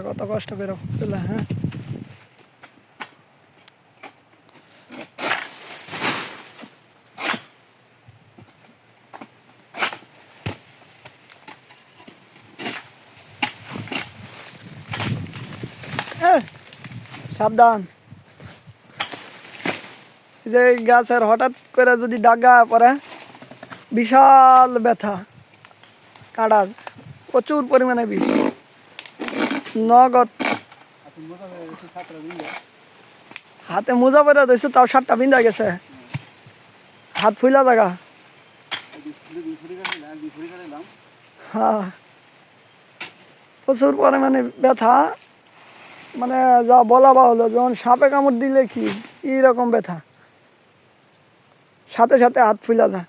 কত কষ্ট করে তুলে। হ্যাঁ, সাবধান। যে গাছের হঠাৎ করে যদি ডাগা পড়ে বিশাল ব্যথা, কাটার প্রচুর পরিমাণে বিষ। নগদ হাতে মোজা পরে দিয়েছে, তাও 7টা বিন্দা গেছে, হাত ফুলা জায়গা। হ্যাঁ, প্রচুর পরিমাণে ব্যথা, মানে যা বলা বাহুল্য। যখন সাপে কামড় দিলে কি এইরকম ব্যথা, সাথে সাথে হাত ফুলা যায়।